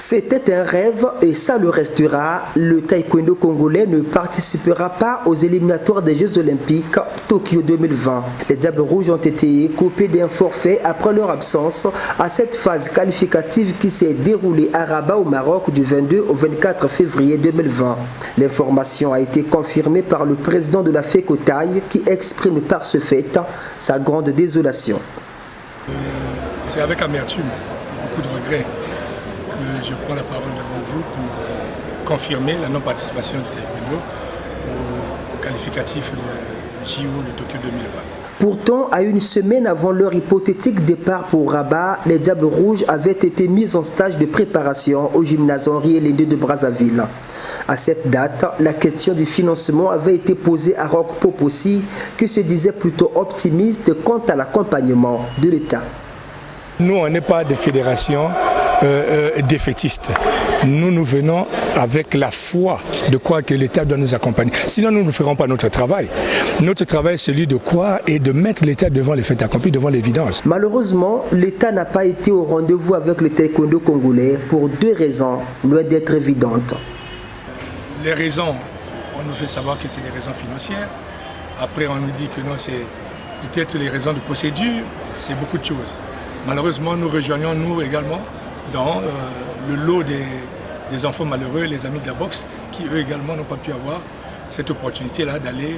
C'était un rêve et ça le restera. Le taekwondo congolais ne participera pas aux éliminatoires des Jeux Olympiques Tokyo 2020. Les Diables Rouges ont été coupés d'un forfait après leur absence à cette phase qualificative qui s'est déroulée à Rabat au Maroc du 22 au 24 février 2020. L'information a été confirmée par le président de la FECOTAI qui exprime par ce fait sa grande désolation. C'est avec amertume, beaucoup de regrets, que je prends la parole devant vous pour confirmer la non-participation du taekwondo au qualificatif de JO de Tokyo 2020. Pourtant, à une semaine avant leur hypothétique départ pour Rabat, les Diables Rouges avaient été mis en stage de préparation au gymnase Henri Elendé de Brazzaville. À cette date, la question du financement avait été posée à Roch Popossi, qui se disait plutôt optimiste quant à l'accompagnement de l'État. Nous, on n'est pas des fédérations défaitistes. Nous venons avec la foi de croire que l'État doit nous accompagner. Sinon, nous ne ferons pas notre travail. Notre travail, c'est celui de croire et de mettre l'État devant les faits accomplis, devant l'évidence. Malheureusement, l'État n'a pas été au rendez-vous avec le taekwondo congolais pour deux raisons, loin d'être évidentes. Les raisons, on nous fait savoir que c'est des raisons financières. Après, on nous dit que non, c'est peut-être les raisons de procédure, c'est beaucoup de choses. Malheureusement, nous rejoignons nous également dans le lot des enfants malheureux, les amis de la boxe, qui eux également n'ont pas pu avoir cette opportunité-là d'aller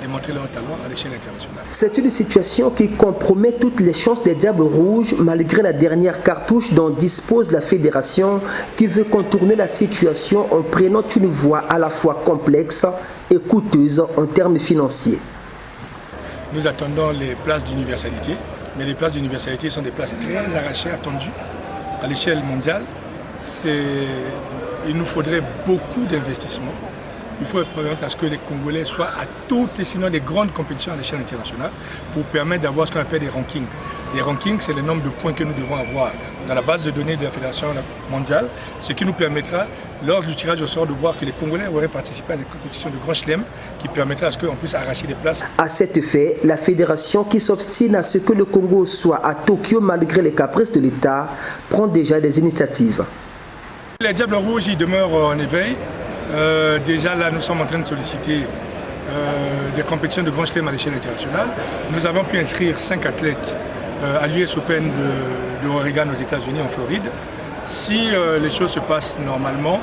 démontrer leur talent à l'échelle internationale. C'est une situation qui compromet toutes les chances des Diables Rouges malgré la dernière cartouche dont dispose la fédération qui veut contourner la situation en prenant une voie à la fois complexe et coûteuse en termes financiers. Nous attendons les places d'universalité. Mais les places d'universalité sont des places très arrachées, attendues à l'échelle mondiale. Il nous faudrait beaucoup d'investissements. Il faut permettre à ce que les Congolais soient à toutes et sinon des grandes compétitions à l'échelle internationale pour permettre d'avoir ce qu'on appelle des rankings. Les rankings, c'est le nombre de points que nous devons avoir dans la base de données de la Fédération mondiale, ce qui nous permettra, lors du tirage au sort, de voir que les Congolais auraient participé à des compétitions de grand chelem qui permettraient à ce qu'on puisse arracher des places. À cet effet, la fédération qui s'obstine à ce que le Congo soit à Tokyo malgré les caprices de l'État prend déjà des initiatives. Les Diables Rouges, ils demeurent en éveil. Déjà là, nous sommes en train de solliciter des compétitions de grand chelem à l'échelle internationale. Nous avons pu inscrire 5 athlètes à l'US Open de Oregon aux États-Unis, en Floride. Si les choses se passent normalement,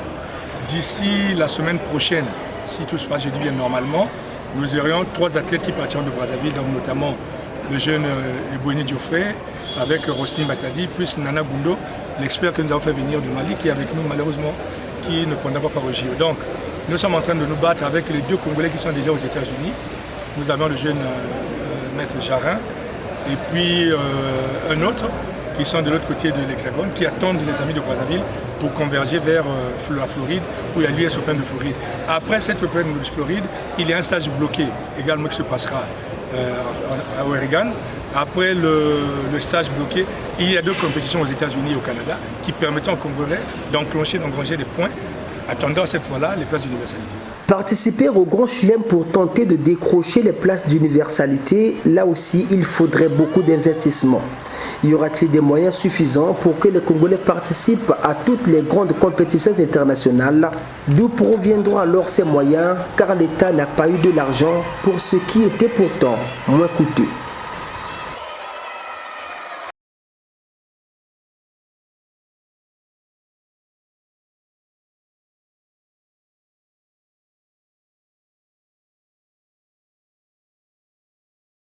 d'ici la semaine prochaine, si tout se passe, je dis bien normalement, nous aurions 3 athlètes qui partiront de Brazzaville, donc notamment le jeune Eboueni Diofré, avec Rosny Matadi, plus Nana Gundo, l'expert que nous avons fait venir du Mali, qui est avec nous malheureusement, qui ne prendra pas part au JO. Donc, nous sommes en train de nous battre avec les 2 Congolais qui sont déjà aux États-Unis. Nous avons le jeune maître Jarin, et puis un autre qui sont de l'autre côté de l'Hexagone, qui attendent les amis de Brazzaville pour converger vers la Floride, où il y a l'US Open de Floride. Après cette Open de Floride, il y a un stage bloqué également qui se passera à Oregon. Après le stage bloqué, il y a 2 compétitions aux États-Unis et au Canada qui permettent aux Congolais d'engranger des points, attendant cette fois-là les places d'universalité. Participer au Grand Chelem pour tenter de décrocher les places d'universalité, là aussi il faudrait beaucoup d'investissement. Y aura-t-il des moyens suffisants pour que les Congolais participent à toutes les grandes compétitions internationales? D'où proviendront alors ces moyens, car l'État n'a pas eu de l'argent pour ce qui était pourtant moins coûteux?